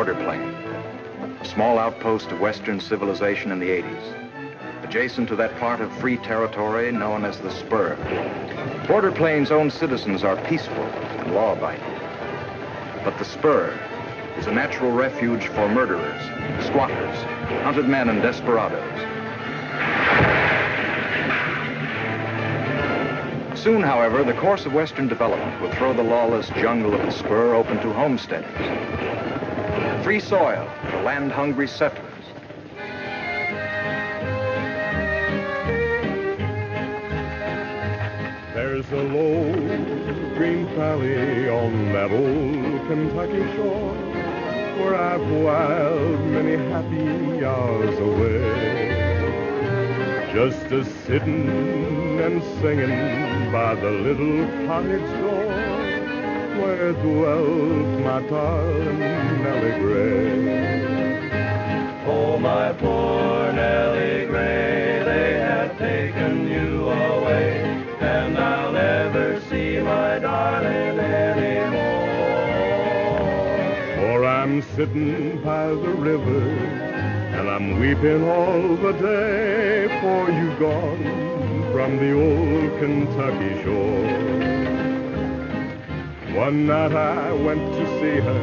Border Plain, a small outpost of Western civilization in the 80s, adjacent to that part of free territory known as the Spur. Border Plain's own citizens are peaceful and law-abiding, but the Spur is a natural refuge for murderers, squatters, hunted men, and desperados. Soon, however, the course of Western development will throw the lawless jungle of the Spur open to homesteaders. Free soil for land-hungry settlers. There's a low green valley on that old Kentucky shore where I've whiled many happy hours away. Just a-sittin' and singin' by the little cottage door where dwelt my darling Nellie Gray. Oh, my poor Nellie Gray, they have taken you away, and I'll never see my darling anymore. For I'm sittin' by the river, and I'm weeping all the day, for you gone from the old Kentucky shore. One night I went to see her,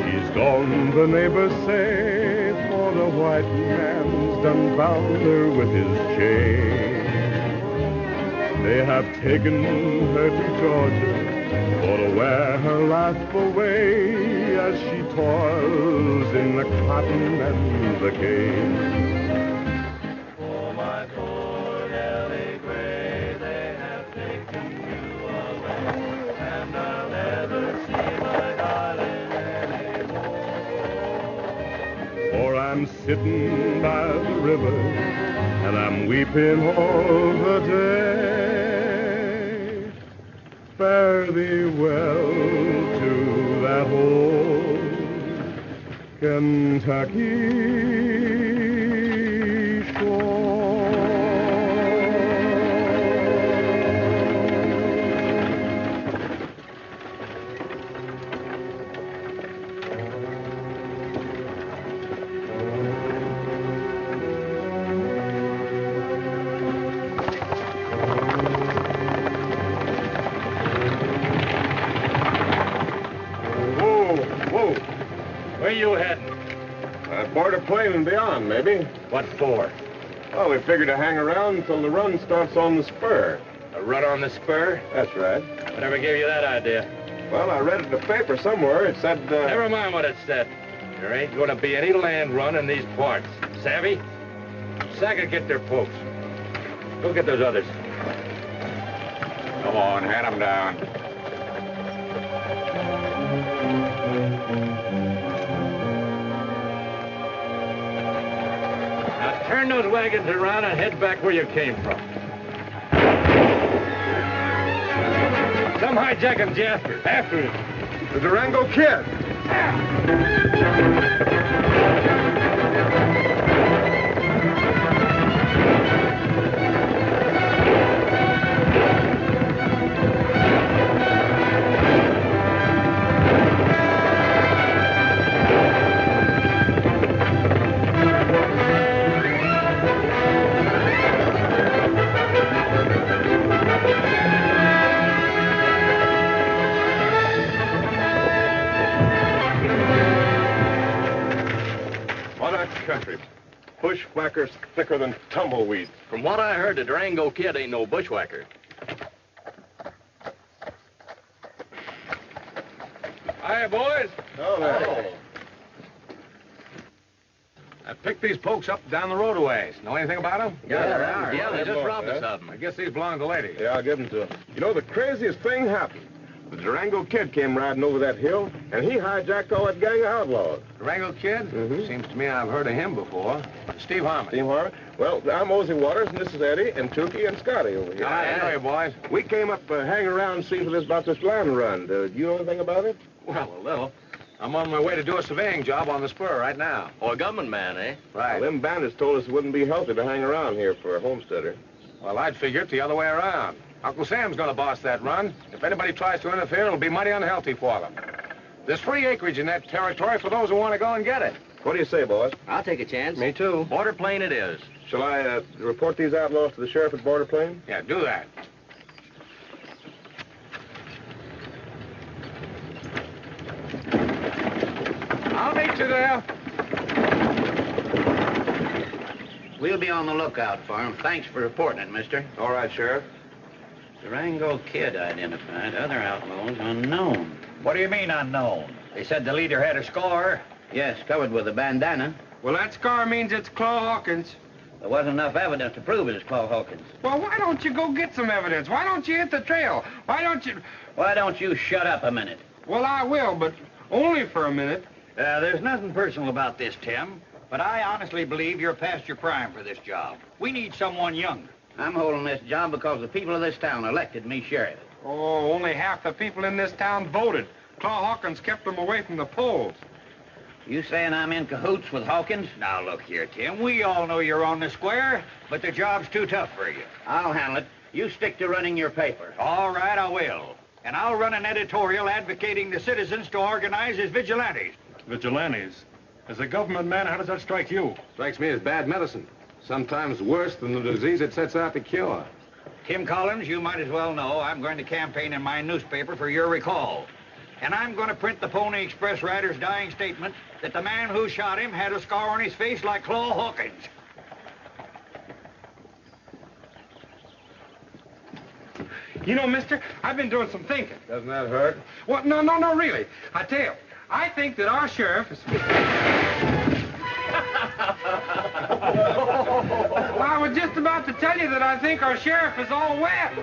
she's gone, the neighbors say, for the white man's done bound her with his chain. They have taken her to Georgia for to wear her life away as she toils in the cotton and the cane. Oh, my poor Nellie Gray, they have taken you away, and I'll never see my darling anymore. For I'm sitting by the river, and I'm weeping all the day. Fare thee well to that old Kentucky shore. Where you heading? Border Plain and beyond, maybe. What for? Well, we figured to hang around until the run starts on the Spur. A run on the Spur? That's right. Whatever gave you that idea? Well, I read it in the paper somewhere. It said, Never mind what it said. There ain't going to be any land run in these parts. Savvy? Sackett, get their folks. Go get those others. Come on, hand them down. Now turn those wagons around and head back where you came from. Some hijack 'em, Jeff. After it. The Durango Kid. Country. Bushwhackers thicker than tumbleweeds. From what I heard, the Durango Kid ain't no bushwhacker. Hiya, boys. Oh, there. I picked these folks up down the road a ways. Know anything about them? Yeah, they just robbed us yeah. of them. I guess these belong to the lady. Yeah, I'll give them to him. You know, the craziest thing happened. The Durango Kid came riding over that hill, and he hijacked all that gang of outlaws. Durango Kid? Mm-hmm. Seems to me I've heard of him before. Steve Harmon. Steve Harmon? Well, I'm Ozzie Waters, and this is Eddie, and Tukey, and Scotty over here. I know you, boys. We came up hanging around and see about this land run. Do you know anything about it? Well, a little. I'm on my way to do a surveying job on the Spur right now. Oh, a government man, eh? Right. Well, them bandits told us it wouldn't be healthy to hang around here for a homesteader. Well, I'd figure it's the other way around. Uncle Sam's gonna boss that run. If anybody tries to interfere, it'll be mighty unhealthy for them. There's free acreage in that territory for those who want to go and get it. What do you say, boys? I'll take a chance. Me too. Border Plain it is. Shall I report these outlaws to the sheriff at Border Plain? Yeah, do that. I'll meet you there. We'll be on the lookout for him. Thanks for reporting it, mister. All right, Sheriff. Durango Kid identified. Other outlaws unknown. What do you mean unknown? They said the leader had a scar. Yes, covered with a bandana. Well, that scar means it's Claw Hawkins. There wasn't enough evidence to prove it was Claw Hawkins. Well, why don't you go get some evidence? Why don't you hit the trail? Why don't you... Why don't you shut up a minute? Well, I will, but only for a minute. There's nothing personal about this, Tim. But I honestly believe you're past your prime for this job. We need someone young. I'm holding this job because the people of this town elected me sheriff. Oh, only half the people in this town voted. Claw Hawkins kept them away from the polls. You saying I'm in cahoots with Hawkins? Now, look here, Tim. We all know you're on the square, but the job's too tough for you. I'll handle it. You stick to running your paper. All right, I will. And I'll run an editorial advocating the citizens to organize as vigilantes. Vigilantes? As a government man, how does that strike you? Strikes me as bad medicine. Sometimes worse than the disease it sets out to cure. Tim Collins, you might as well know I'm going to campaign in my newspaper for your recall. And I'm going to print the Pony Express rider's dying statement that the man who shot him had a scar on his face like Claw Hawkins. You know, mister, I've been doing some thinking. Doesn't that hurt? Well, no, really. I tell you, I think that our sheriff is... Well, I was just about to tell you that I think our sheriff is all wet.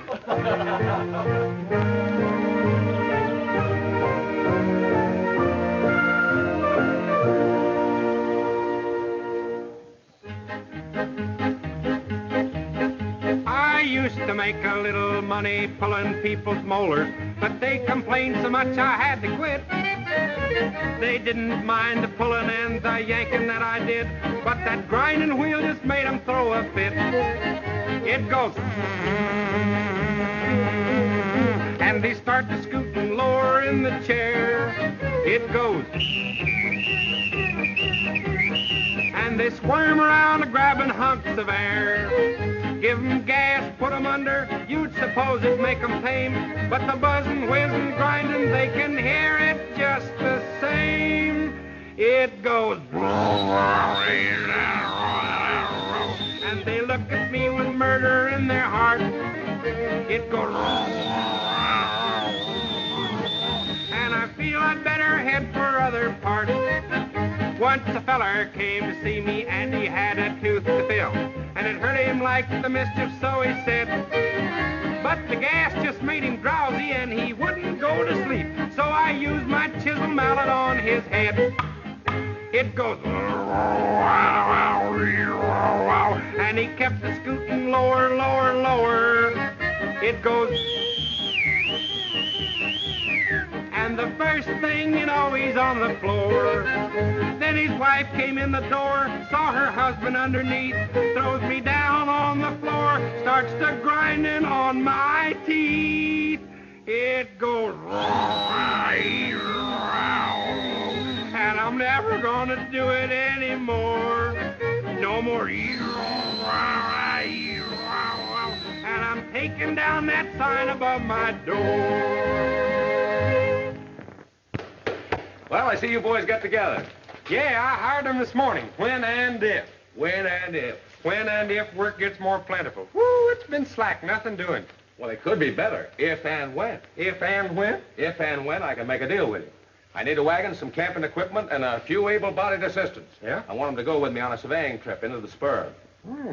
I used to make a little money pulling people's molars, but they complained so much I had to quit. They didn't mind the pulling and the yanking that I did, but that grinding wheel just made them throw a fit. It goes... and they start to scoot and lower in the chair. It goes... and they squirm around grabbing hunks of air. Give 'em gas, put 'em under, you'd suppose it'd make 'em tame. But the buzzing, whizzing, grinding, they can hear it just the same. It goes... and they look at me with murder in their heart. It goes... and I feel I'd better head for other parts. Once a feller came to see me and he had a tooth to fill, and it hurt him like the mischief, so he said. But the gas just made him drowsy and he wouldn't go to sleep, so I used my chisel mallet on his head. It goes... and he kept the scooting lower, lower, lower. It goes... and the first thing you know, he's on the floor. Then his wife came in the door, saw her husband underneath, throws me down on the floor, starts to grinding on my teeth. It goes... and I'm never gonna do it anymore. No more... and I'm taking down that sign above my door. Well, I see you boys got together. Yeah, I hired them this morning. When and if. When and if. When and if work gets more plentiful. Woo, it's been slack, nothing doing. Well, it could be better. If and when. If and when? If and when I can make a deal with you. I need a wagon, some camping equipment, and a few able-bodied assistants. Yeah? I want them to go with me on a surveying trip into the spur.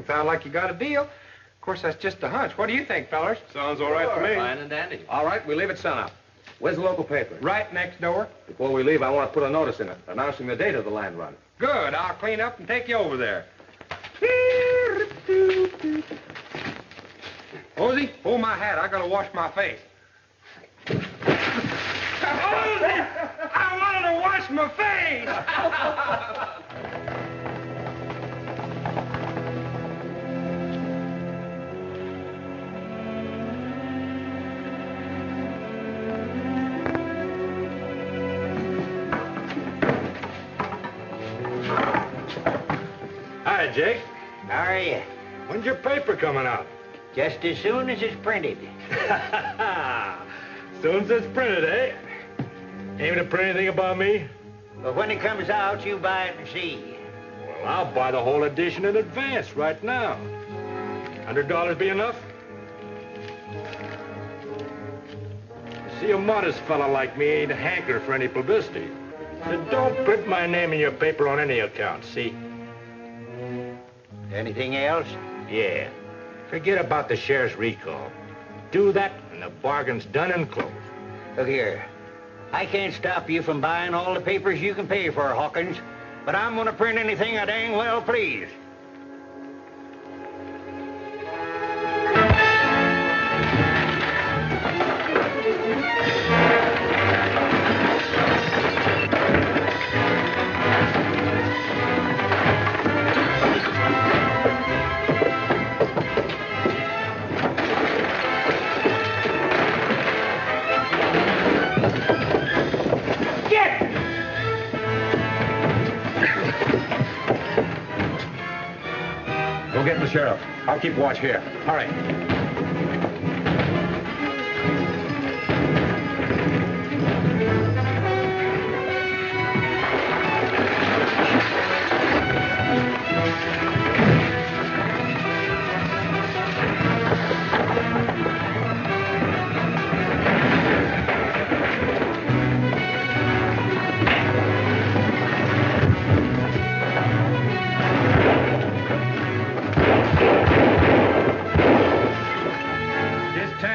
Sound like you got a deal. Of course, that's just a hunch. What do you think, fellers? Sounds all right to me. Fine and dandy. All right, we leave at sunup. Where's the local paper? Right next door. Before we leave, I want to put a notice in it announcing the date of the land run. Good. I'll clean up and take you over there. Hosey, hold my hat. I gotta wash my face. Hosey! I wanted to wash my face! Hi, Jake. How are you? When's your paper coming out? Just as soon as it's printed. Soon as it's printed, eh? Aiming to print anything about me? But when it comes out, you buy it and see. Well, I'll buy the whole edition in advance right now. $100 be enough? See, a modest fella like me ain't a hanker for any publicity. So don't print my name in your paper on any account, see? Anything else? Yeah. Forget about the sheriff's recall. Do that, and the bargain's done and closed. Look here. I can't stop you from buying all the papers you can pay for, Hawkins, but I'm gonna print anything I dang well please. Go get the sheriff. I'll keep watch here. Hurry.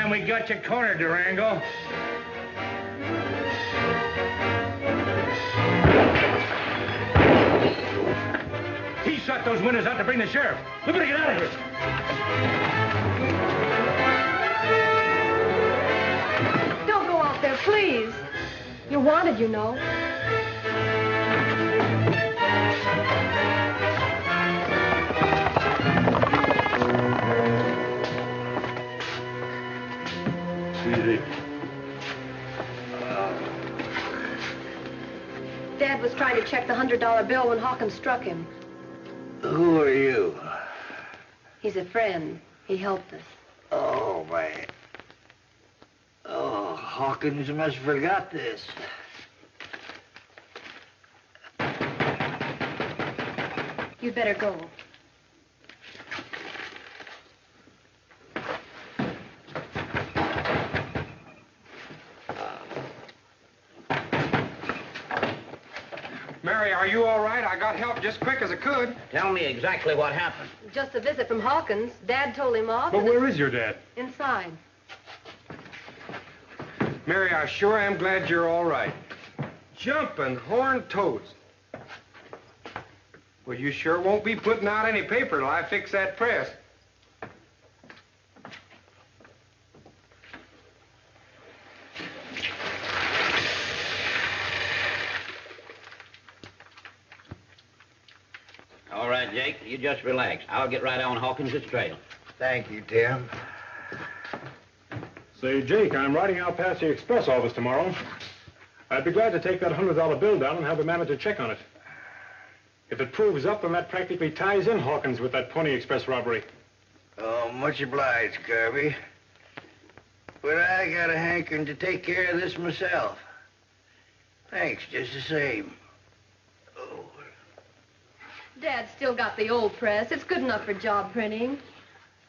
We got you cornered, Durango. He shot those windows out to bring the sheriff. We better get out of here. Don't go out there, please. You're wanted, you know. Easy. Dad was trying to check the $100 bill when Hawkins struck him. Who are you? He's a friend. He helped us. Oh, man. Oh, Hawkins must have forgot this. You'd better go. Mary, are you all right? I got help just quick as I could. Tell me exactly what happened. Just a visit from Hawkins. Dad told him off. But and where is your dad? Inside. Mary, I sure am glad you're all right. Jumping horned toads. Well, you sure won't be putting out any paper till I fix that press. All right, Jake, you just relax. I'll get right on Hawkins' trail. Thank you, Tim. Say, Jake, I'm riding out past the express office tomorrow. I'd be glad to take that $100 bill down and have the manager check on it. If it proves up, then that practically ties in Hawkins with that Pony Express robbery. Oh, much obliged, Garvey. But I got a hankering to take care of this myself. Thanks, just the same. Oh. Dad's still got the old press. It's good enough for job printing.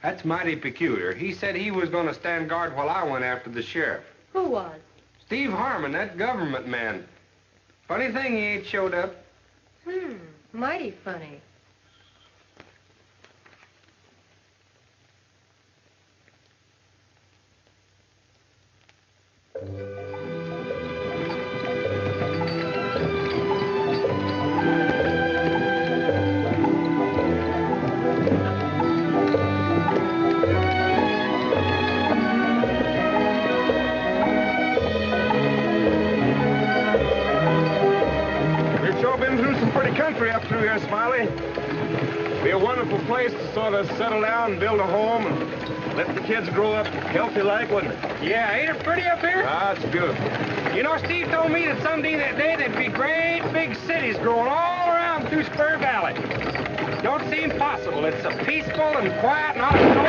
That's mighty peculiar. He said he was going to stand guard while I went after the sheriff. Who was? Steve Harmon, that government man. Funny thing he ain't showed up. Mighty funny. Country up through here, Smiley. Be a wonderful place to sort of settle down and build a home and let the kids grow up healthy like, wouldn't it? Yeah, ain't it pretty up here? Ah, it's beautiful. You know, Steve told me that someday that day there'd be great big cities growing all around through Spur Valley. Don't seem possible. It's so peaceful and quiet, not a soul.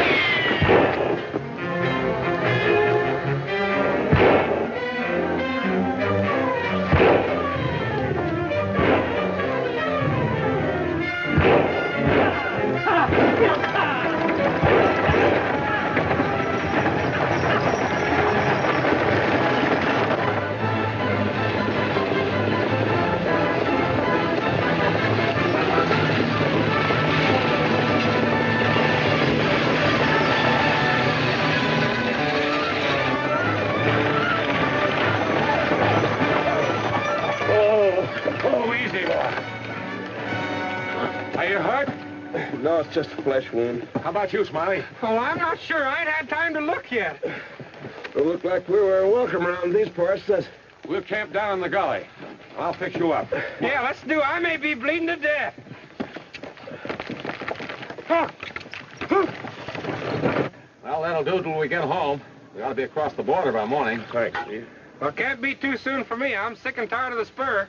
Oh, easy, boy. Are you hurt? No, it's just a flesh wound. How about you, Smiley? Well, I'm not sure. I ain't had time to look yet. It looked like we were welcome around these parts, does it? We'll camp down in the gully. I'll fix you up. Yeah, let's do. I may be bleeding to death. Well, that'll do till we get home. We ought to be across the border by morning. Thanks, Steve. Well, can't be too soon for me. I'm sick and tired of the spur.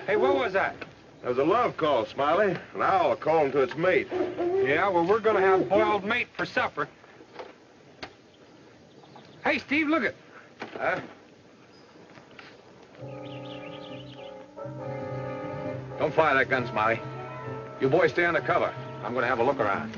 Hey, what was that? There's a love call, Smiley. An owl calling to its mate. Yeah, well, we're gonna have boiled mate for supper. Hey, Steve, look it. Huh? Don't fire that gun, Smiley. You boys stay under cover. I'm going to have a look around.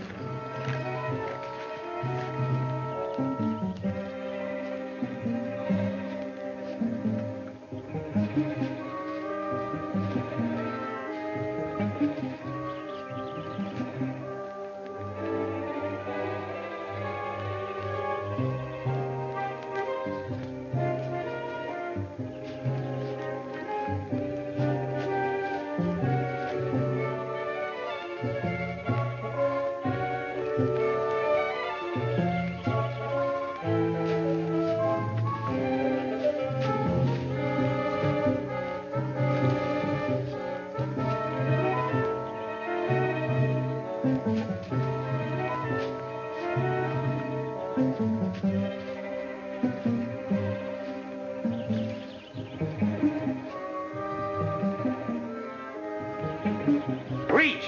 Reach!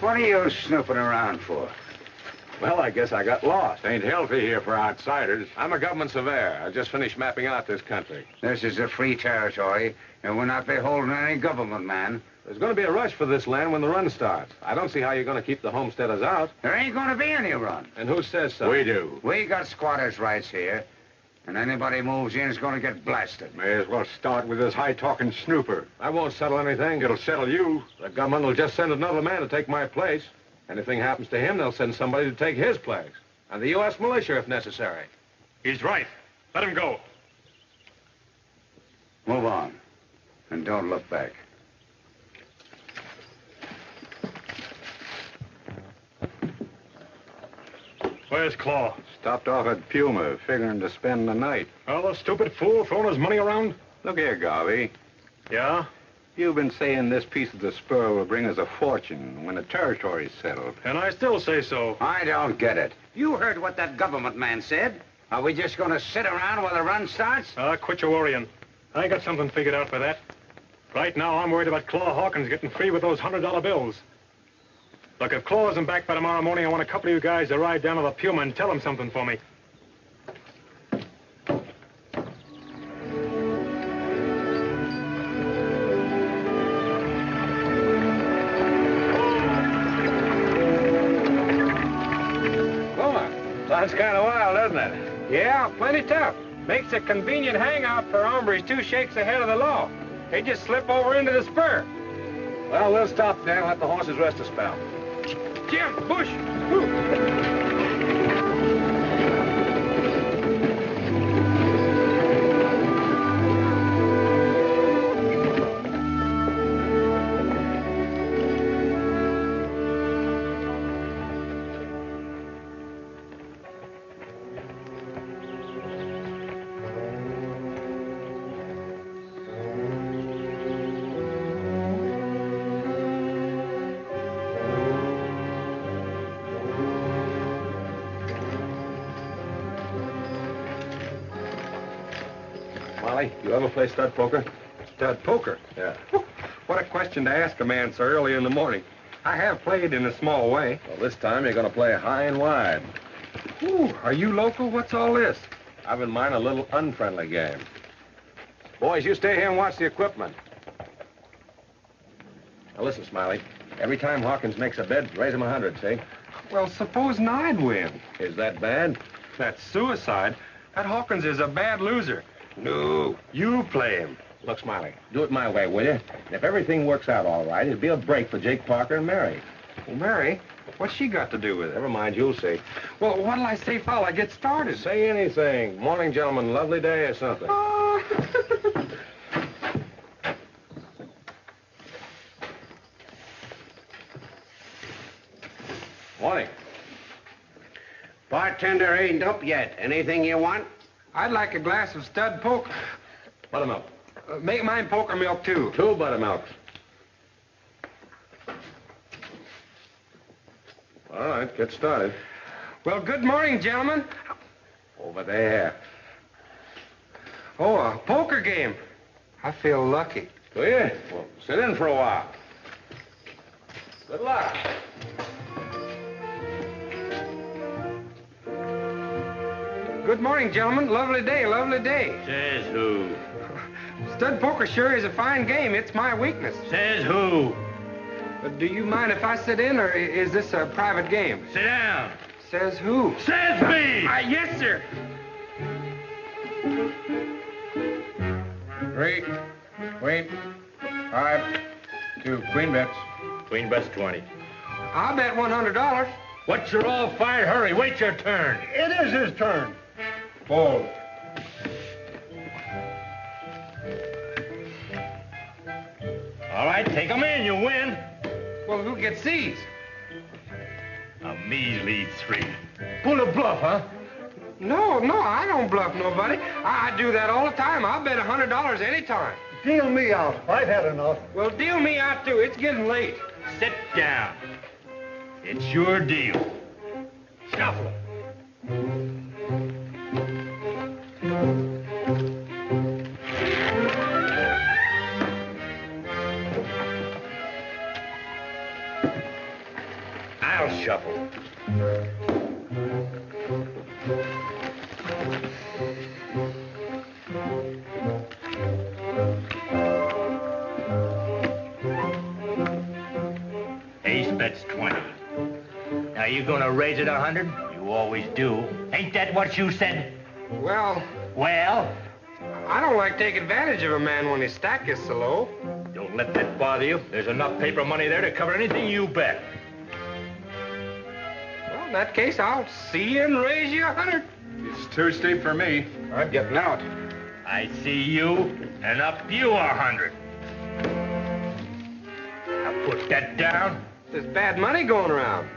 What are you snooping around for? Well, I guess I got lost. Ain't healthy here for outsiders. I'm a government surveyor. I just finished mapping out this country. This is a free territory, and we're not beholden to any government man. There's going to be a rush for this land when the run starts. I don't see how you're going to keep the homesteaders out. There ain't going to be any run. And who says so? We do. We got squatters' rights here, and anybody moves in is going to get blasted. May as well start with this high-talking snooper. I won't settle anything. It'll settle you. The government will just send another man to take my place. Anything happens to him, they'll send somebody to take his place. And the U.S. militia, if necessary. He's right. Let him go. Move on, and don't look back. Where's Claw? Stopped off at Puma, figuring to spend the night. Oh, the stupid fool throwing his money around? Look here, Garvey. Yeah? You've been saying this piece of the spur will bring us a fortune when the territory's settled. And I still say so. I don't get it. You heard what that government man said. Are we just going to sit around while the run starts? Quit your worrying. I got something figured out for that. Right now, I'm worried about Claw Hawkins getting free with those $100 bills. Look, if Claw isn't back by tomorrow morning, I want a couple of you guys to ride down to the Puma and tell him something for me. Sounds kind of wild, doesn't it? Yeah, plenty tough. Makes a convenient hangout for hombres 2 shakes ahead of the law. They just slip over into the spur. Well, we'll stop there and let the horses rest a spell. Jim, Bush! Smiley, you ever play stud poker? Stud poker? Yeah. What a question to ask a man so early in the morning. I have played in a small way. Well, this time you're going to play high and wide. Ooh, are you local? What's all this? I've in mind a little unfriendly game. Boys, you stay here and watch the equipment. Now listen, Smiley. Every time Hawkins makes a bid, raise him 100, see? Well, supposing I'd win. Is that bad? That's suicide. That Hawkins is a bad loser. No, you play him. Look, Smiley, do it my way, will you? And if everything works out all right, it'll be a break for Jake Parker and Mary. Well, Mary? What's she got to do with it? Never mind, you'll see. Well, what'll I say, fella? Get started. Say anything. Morning, gentlemen. Lovely day or something. Morning. Bartender ain't up yet. Anything you want? I'd like a glass of stud poker. Buttermilk. Make mine poker milk, too. 2 buttermilks. All right, get started. Well, good morning, gentlemen. Over there. Oh, a poker game. I feel lucky. Do you? Well, sit in for a while. Good luck. Good morning, gentlemen. Lovely day, lovely day. Says who? Stud poker sure is a fine game. It's my weakness. Says who? Do you mind if I sit in, or is this a private game? Sit down. Says who? Says me! Yes, sir. 3, queen, 5, 2, queen bets. Queen bet's 20. I'll bet $100. What's your all fired hurry? Wait your turn. It is his turn. Fold. All right, take 'em in. You win. Well, who gets these? A measly 3. Pull a bluff, huh? No, I don't bluff nobody. I do that all the time. I'll bet $100 anytime. Deal me out. I've had enough. Well, deal me out, too. It's getting late. Sit down. It's your deal. Shuffle. I'll shuffle. Ace bets 20. Now you gonna raise it 100? You always do. Ain't that what you said? Well, Well, I don't like to take advantage of a man when his stack is so low. don't let that bother you. There's enough paper money there to cover anything you bet. Well, in that case, I'll see you and raise you 100. It's too steep for me. I'm getting out. I see you, and up you 100. Now put that down. There's bad money going around.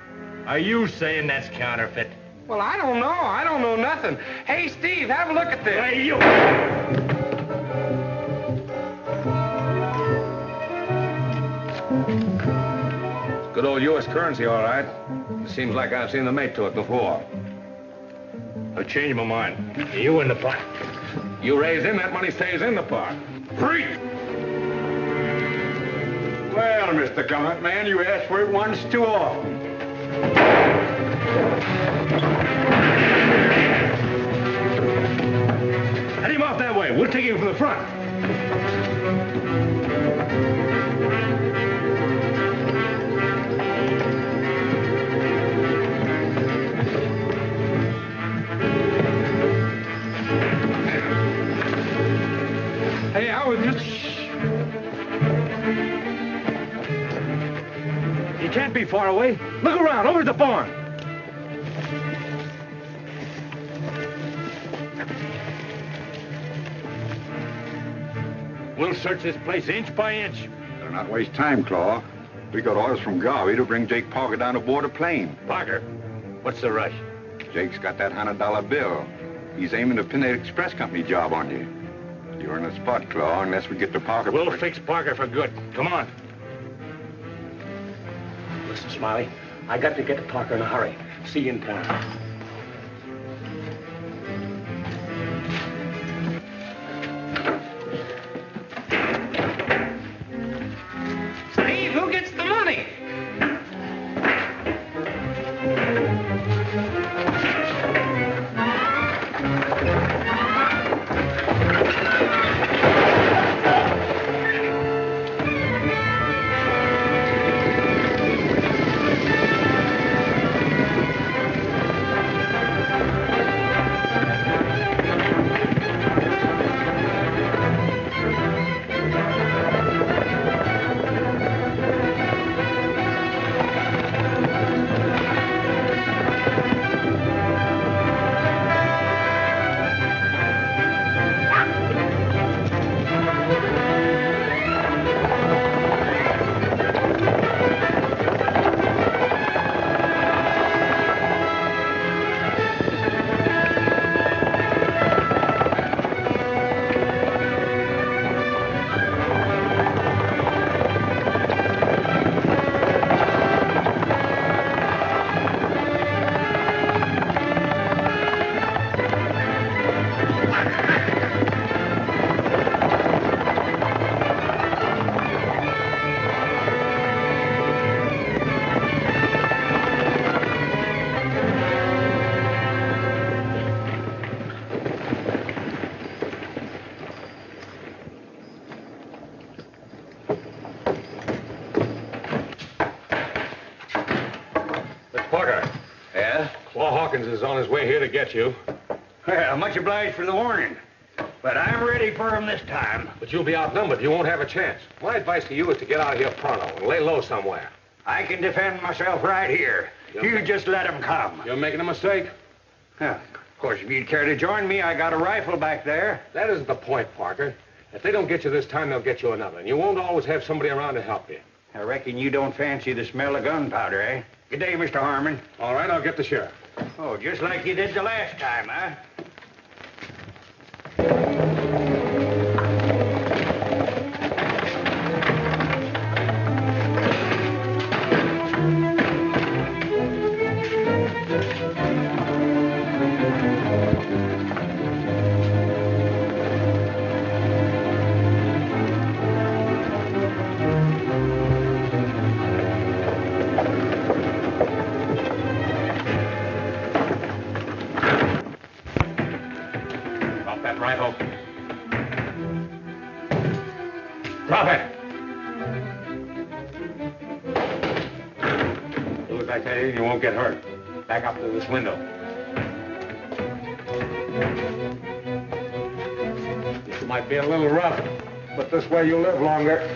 Are you saying that's counterfeit? Well, I don't know. I don't know nothing. Hey, Steve, have a look at this. Hey, you! Good old U.S. currency, all right. It seems like I've seen the mate to it before. I changed my mind. You in the pot. You raise in, that money stays in the pot. Free! Well, Mr. Government Man, you asked for it once too often. Head him off that way. We'll take him from the front. Hey, I was just... He can't be far away. Look around, over at the barn. We'll search this place inch by inch. Better not waste time, Claw. We got orders from Garvey to bring Jake Parker down aboard a plane. Parker, what's the rush? Jake's got that $100 bill. He's aiming to pin that express company job on you. You're in a spot, Claw, unless we get to Parker. We'll fix Parker for good. Come on. Listen, Smiley, I got to get to Parker in a hurry. See you in town. Parker. Yeah? Claw Hawkins is on his way here to get you. Well, much obliged for the warning. But I'm ready for him this time. But you'll be outnumbered. You won't have a chance. My advice to you is to get out of here pronto and lay low somewhere. I can defend myself right here. You just let him come. You're making a mistake. Yeah. Of course, if you'd care to join me, I got a rifle back there. That isn't the point, Parker. If they don't get you this time, they'll get you another. And you won't always have somebody around to help you. I reckon you don't fancy the smell of gunpowder, eh? Good day, Mr. Harmon. All right, I'll get the sheriff. Oh, just like you did the last time, huh? Rifle. Drop it. Do as I tell you, you won't get hurt. Back up to this window. This might be a little rough, but this way you'll live longer.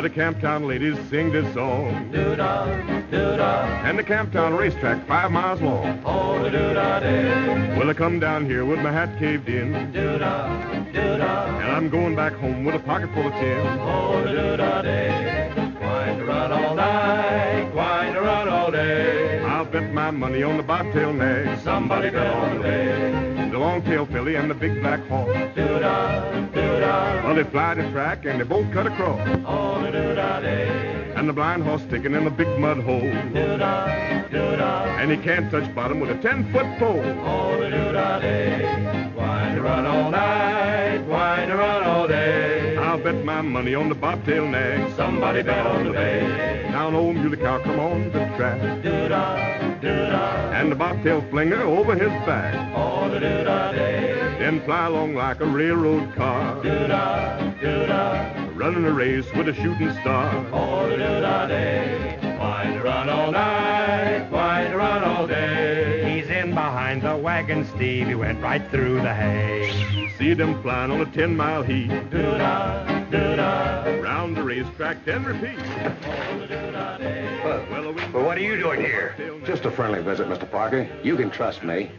Camptown ladies sing this song. Doo-dah, doo-dah. And the Camptown racetrack 5 miles long. Oh, the doo-dah day. Well, I come down here with my hat caved in. Doo-dah, doo-dah. And I'm going back home with a pocket full of tin. Oh, the doo-dah day. Going to run all night, going to run all day. I'll bet my money on the bobtail nag. Somebody bet on the bay. The long-tail filly and the big black horse. Doo-dah, doo-dah. Well, they fly the track and they both cut across. Oh, the doo-dah day. And the blind horse sticking in the big mud hole. Doo-dah, doo-dah. And he can't touch bottom with a 10-foot pole. Oh, the doo-dah day. Going to run all night, going to run all day. I'll bet my money on the bobtail nag. Somebody bet on the bay. Down old muley cow, come on the track. Doo-dah, doo-dah. And the bobtail flinger over his back. Oh, the doo-dah day. Then fly along like a railroad car. Doo-dah, doo-dah. Running a race with a shooting star. Oh, the doo-dah day. Going to run all night, going to run all day. He's in behind the wagon, Steve. He went right through the hay. See them flying on a 10-mile heat. Doo-dah, doo-dah. Round the racetrack, then repeat. Oh, the doo-dah day. Well, what are you doing here? Just a friendly visit, Mr. Parker. You can trust me.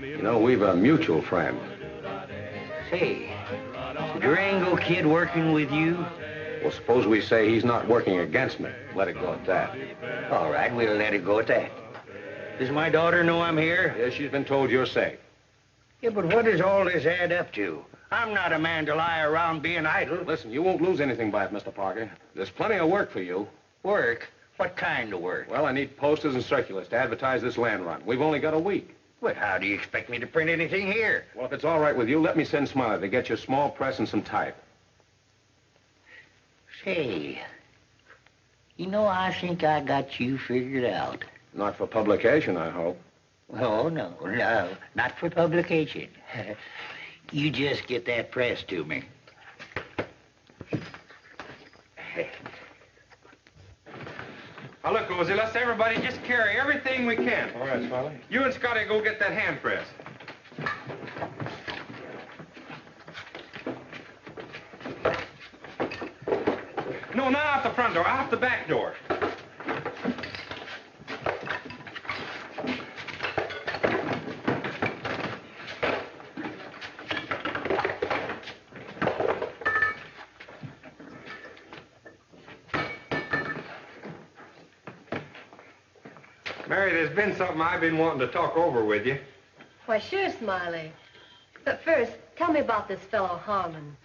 You know, we've a mutual friend. Say, is the Durango kid working with you? Well, suppose we say he's not working against me. Let it go at that. All right, we'll let it go at that. Does my daughter know I'm here? Yes, she's been told you're safe. Yeah, but what does all this add up to? I'm not a man to lie around being idle. Listen, you won't lose anything by it, Mr. Parker. There's plenty of work for you. Work? What kind of work? Well, I need posters and circulars to advertise this land run. We've only got a week. Well, how do you expect me to print anything here? Well, if it's all right with you, let me send Smiley to get you a small press and some type. Say, you know, I think I got you figured out. Not for publication, I hope. Oh, no, not for publication. You just get that press to me. Now, look, Ozzy, let's everybody just carry everything we can. All right, Smiley. You and Scotty go get that hand press. No, not out the front door, out the back door. Mary, there's been something I've been wanting to talk over with you. Why, sure, Smiley. But first, tell me about this fellow Harmon.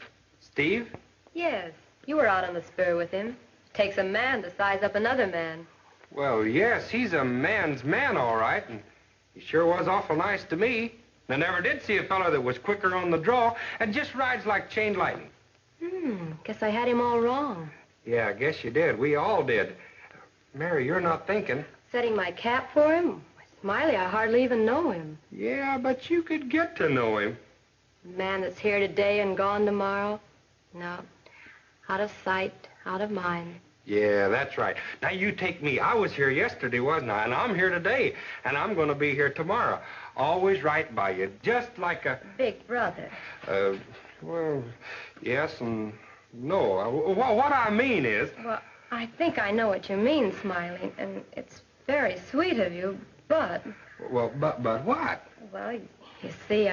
Steve? Yes, you were out on the spur with him. Takes a man to size up another man. Well, yes, he's a man's man, all right, and he sure was awful nice to me. I never did see a fellow that was quicker on the draw and just rides like chain lightning. Guess I had him all wrong. Yeah, I guess you did. We all did. Mary, you're not thinking. Setting my cap for him? Smiley, I hardly even know him. Yeah, but you could get to know him. The man that's here today and gone tomorrow? No. Out of sight, out of mind. Yeah, that's right. Now, you take me. I was here yesterday, wasn't I? And I'm here today. And I'm going to be here tomorrow. Always right by you, just like a... Big brother. Well, yes and no. What I mean is... Well, I think I know what you mean, Smiley, and it's very sweet of you, but... Well, but what? Well, you see,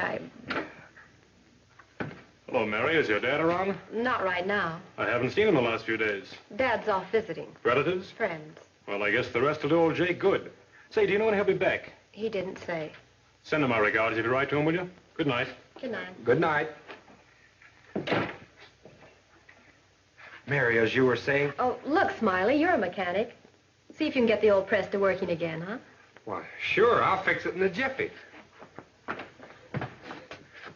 Hello, Mary. Is your dad around? Not right now. I haven't seen him the last few days. Dad's off visiting. Relatives? Friends. Well, I guess the rest will do old Jake good. Say, do you know when he'll be back? He didn't say. Send him my regards if you write to him, will you? Good night. Good night. Good night. Mary, as you were saying... Oh, look, Smiley, you're a mechanic. See if you can get the old press to working again, huh? Why, sure, I'll fix it in a jiffy.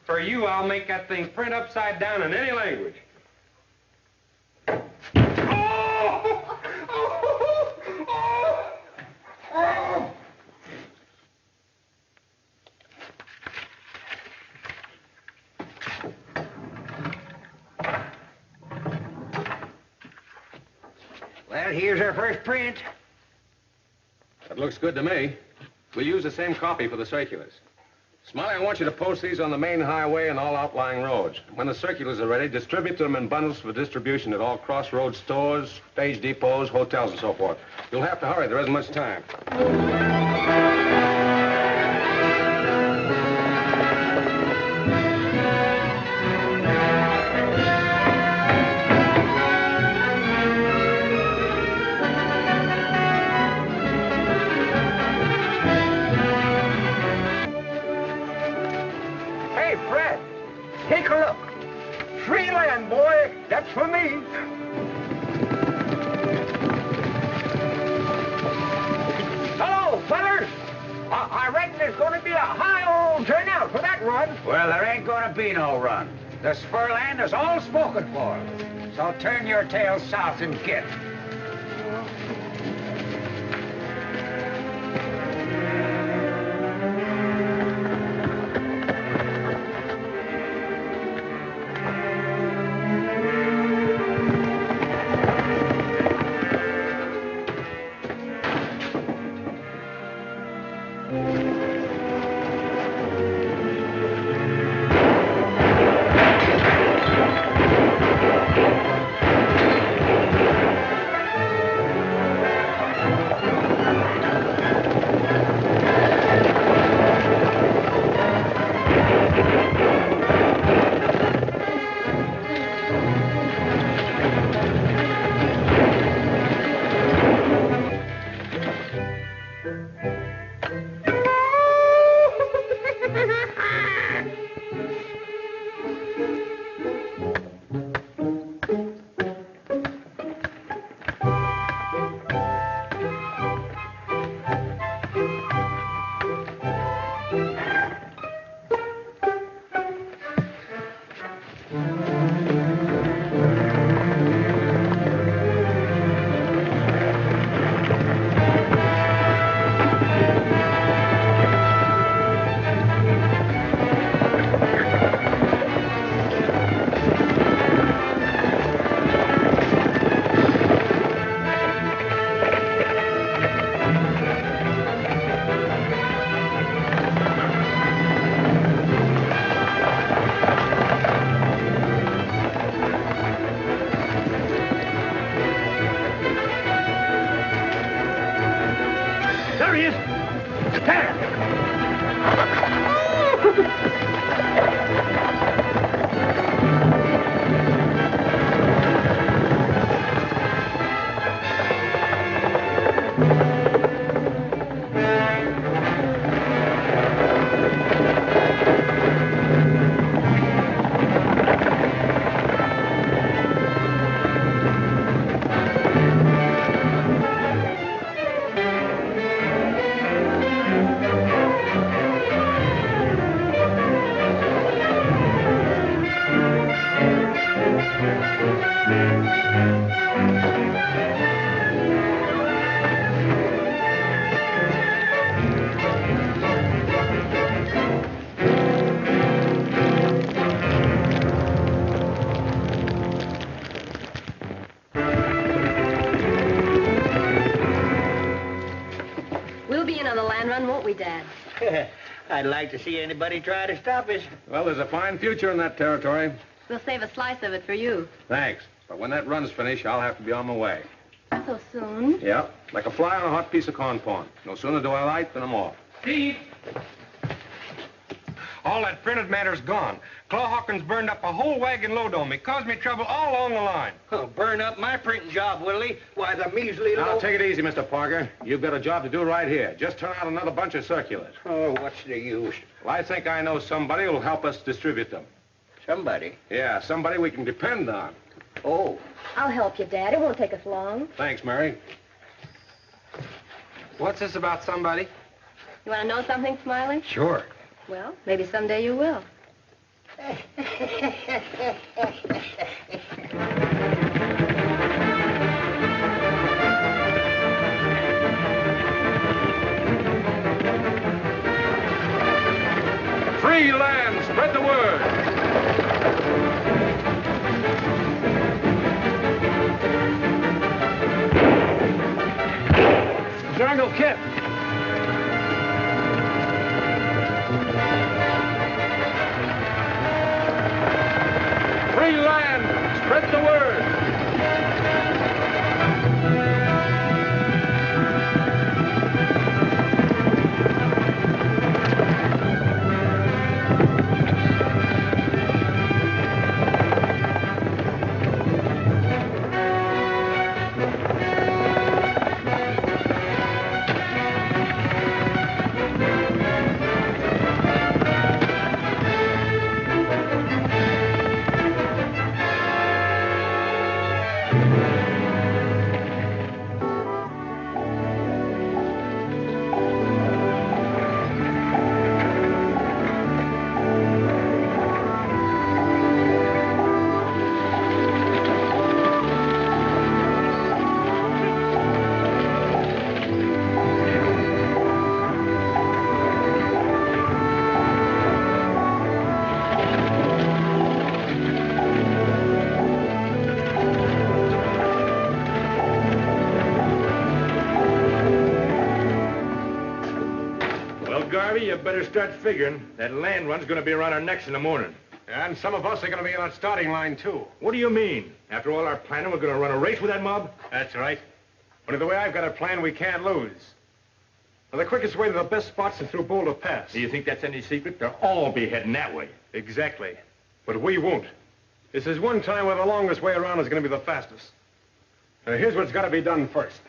For you, I'll make that thing print upside down in any language. Well, here's our first print. That looks good to me. We'll use the same copy for the circulars. Smiley, I want you to post these on the main highway and all outlying roads. When the circulars are ready, distribute them in bundles for distribution at all crossroads stores, stage depots, hotels, and so forth. You'll have to hurry. There isn't much time. Take a look. Free land, boy. That's for me. Hello, fellers. I reckon there's going to be a high old turnout for that run. Well, there ain't going to be no run. The spur land is all spoken for. So turn your tail south and get. Dad. I'd like to see anybody try to stop us. Well, there's a fine future in that territory. We'll save a slice of it for you. Thanks. But when that run's finished, I'll have to be on my way. Not so soon. Yeah, like a fly on a hot piece of corn pone. No sooner do I light than I'm off. Steve! All that printed matter's gone. Claw Hawkins burned up a whole wagon load on me. Caused me trouble all along the line. Oh, burn up my printing job, will he? Why, the measly Now, little... take it easy, Mr. Parker. You've got a job to do right here. Just turn out another bunch of circulars. Oh, what's the use? Well, I think I know somebody who'll help us distribute them. Somebody. Yeah, somebody we can depend on. Oh. I'll help you, Dad. It won't take us long. Thanks, Mary. What's this about somebody? You want to know something, Smiley? Sure. Well, maybe someday you will. Free land, spread the word. Durango Kid. Free land, spread the word. Garvey, you better start figuring. That land run's gonna be around our necks in the morning. And some of us are going to be on that starting line, too. What do you mean? After all our planning, we're gonna run a race with that mob? That's right. But the way I've got it planned, we can't lose. Well, the quickest way to the best spots is through Boulder Pass. Do you think that's any secret? They'll all be heading that way. Exactly. But we won't. This is one time where the longest way around is going to be the fastest. Now, here's what's got to be done first.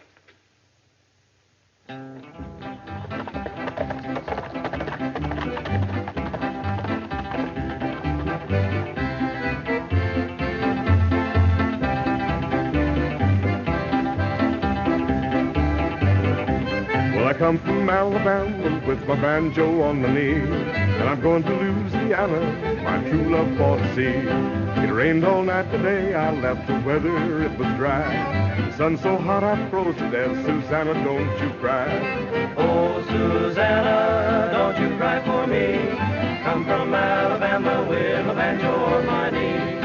Well, I come from Alabama with my banjo on my knee, and I'm going to Louisiana, my true love for to see. It rained all night today, I left the weather, it was dry. The sun so hot I froze to death, Susanna, don't you cry. Oh, Susanna, don't you cry for me. Come from Alabama with my banjo on my knee.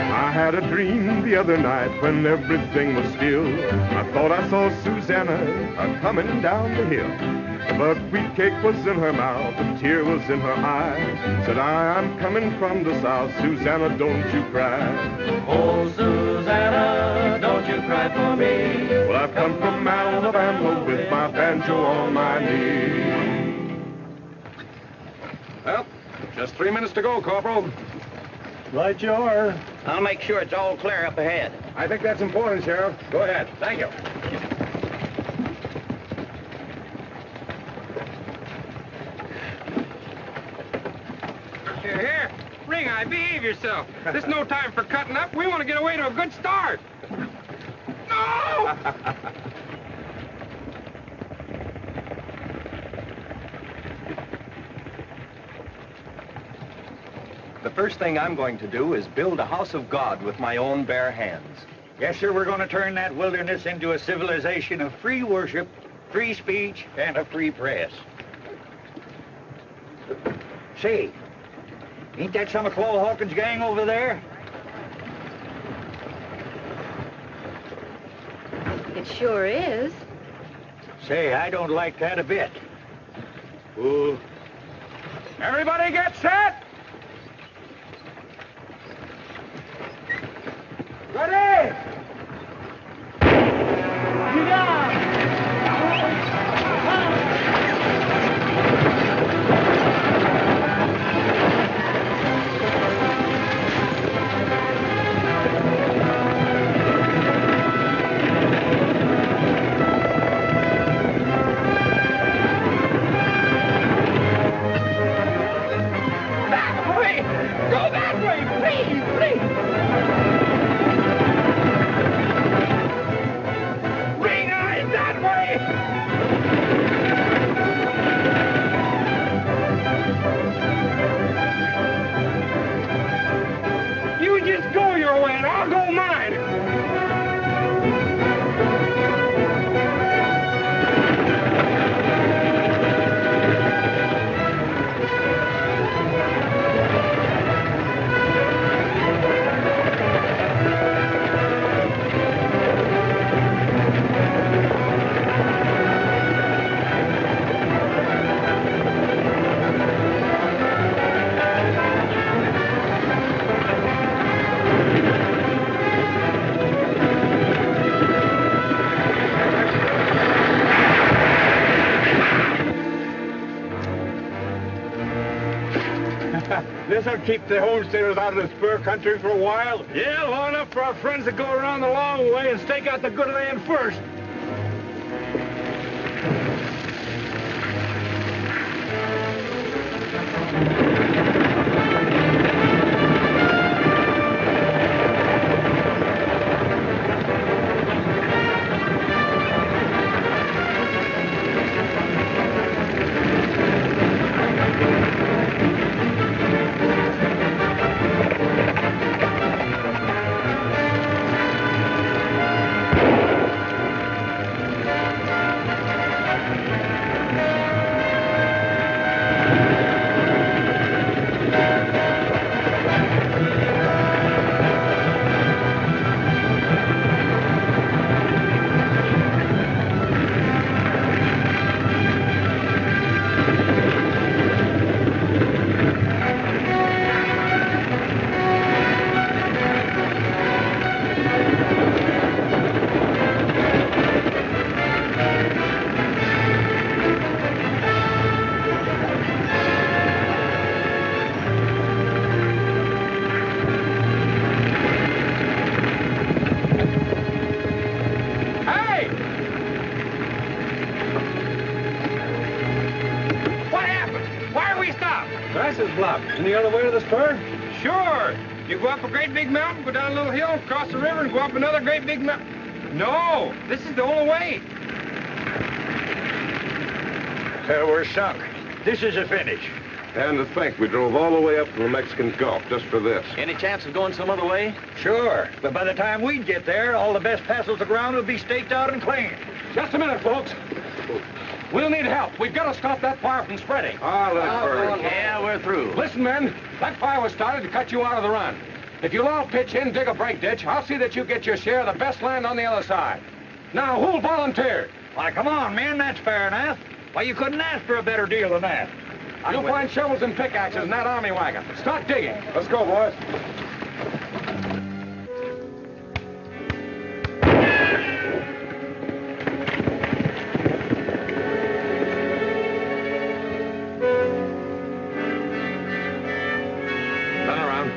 I had a dream the other night when everything was still. I thought I saw Susanna a-coming down the hill. A buckwheat cake was in her mouth, a tear was in her eye. Said I'm coming from the south, Susanna, don't you cry. Oh, Susanna, don't you cry for me. Well, I've come from Alabama with my banjo on my knee. Well, just 3 minutes to go, Corporal. Right you are. I'll make sure it's all clear up ahead. I think that's important, Sheriff. Go ahead. Thank you. Here, Ring Eye, behave yourself. This is no time for cutting up. We want to get away to a good start. No! The first thing I'm going to do is build a house of God with my own bare hands. Yes, sir, we're going to turn that wilderness into a civilization of free worship, free speech, and a free press. Say, ain't that some of Claw Hawkins' gang over there? It sure is. Say, I don't like that a bit. Ooh. Everybody get set! Ready! Get down! That way! Go that way! Please, please! Ring eyes that way! You just go your way and I'll go mine. This'll keep the homesteaders out of the spur country for a while. Yeah, long enough for our friends to go around the long way and stake out the good land first. Any other way to the spur? Sure. You go up a great big mountain, go down a little hill, cross the river, and go up another great big mountain. No, this is the only way. We're sunk. This is a finish. And to think, we drove all the way up to the Mexican Gulf just for this. Any chance of going some other way? Sure, but by the time we'd get there, all the best passes of ground would be staked out and cleaned. Just a minute, folks. We'll need help. We've got to stop that fire from spreading. Ah, let it burn. Yeah, we're through. Listen, men, that fire was started to cut you out of the run. If you'll all pitch in, dig a break ditch, I'll see that you get your share of the best land on the other side. Now, who'll volunteer? Why, come on, men, that's fair enough. Why, you couldn't ask for a better deal than that. You'll find shovels and pickaxes in that army wagon. Start digging. Let's go, boys. Turn around.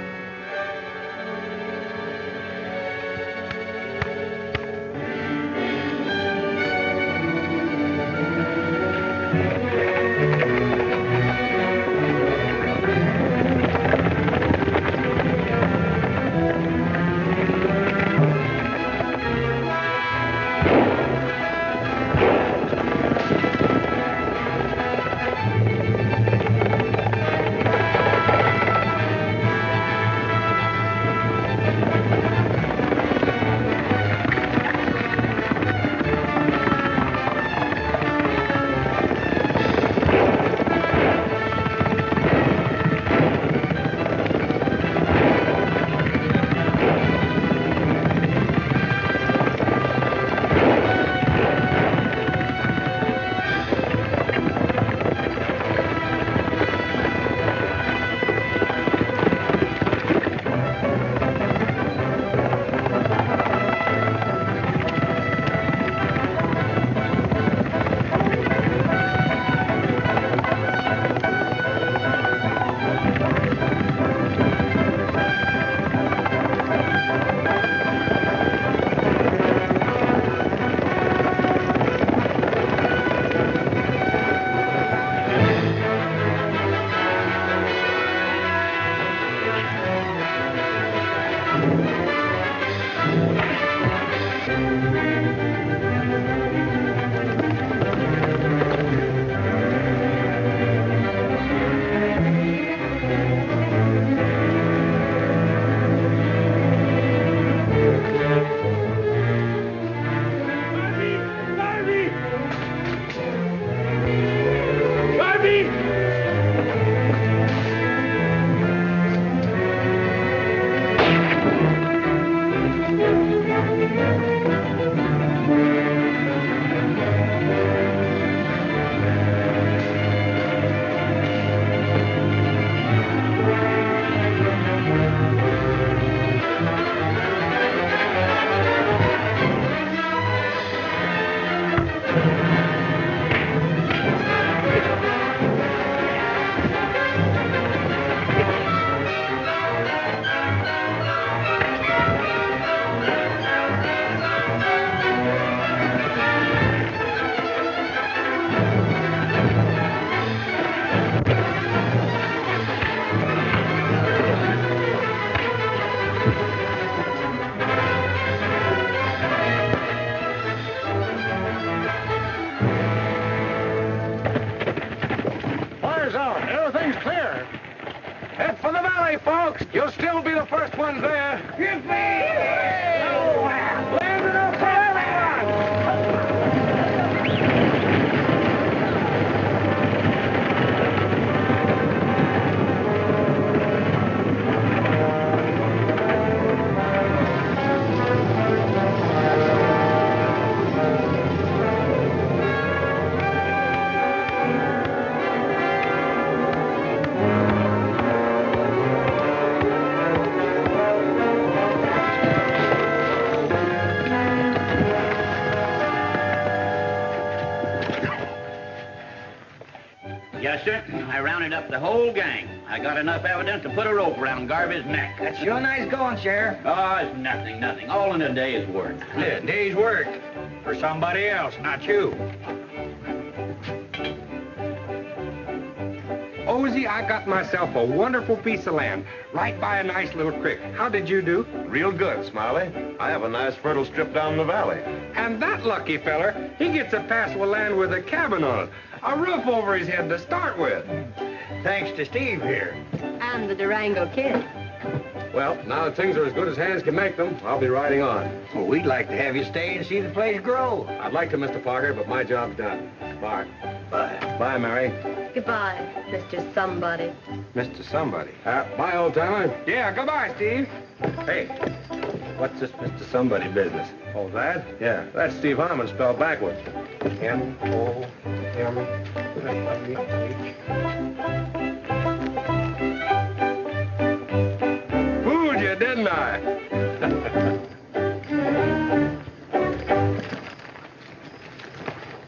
Hey, folks, you'll still be the first ones there. Landing up for everyone! Yes, sir. I rounded up the whole gang. I got enough evidence to put a rope around Garvey's neck. That's sure nice going, Sheriff. Oh, it's nothing, nothing. All in a day's work. Yeah, day's work. For somebody else, not you. Ozzy, I got myself a wonderful piece of land right by a nice little creek. How did you do? Real good, Smiley. I have a nice fertile strip down the valley. And that lucky feller, he gets a passel of land with a cabin on it, a roof over his head to start with. Thanks to Steve here. And the Durango kid. Well, now that things are as good as hands can make them, I'll be riding on. Well, we'd like to have you stay and see the place grow. I'd like to, Mr. Parker, but my job's done. Bye. Bye. Bye, Mary. Goodbye, Mr. Somebody. Mr. Somebody. Bye, old timer. Yeah, goodbye, Steve. Hey, what's this Mr. Somebody business? Oh, that? Yeah, that's Steve Harmon spelled backwards. M-O-M-S-O-M-B-H. Fooled you, didn't I?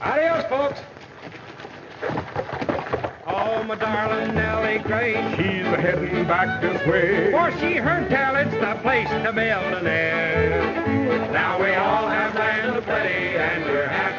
Adios, folks. Oh, my darling Nellie Gray, She's a-heading back this way. for she heard tell it's the place to build a nest. Now we all have land of plenty, and we're happy.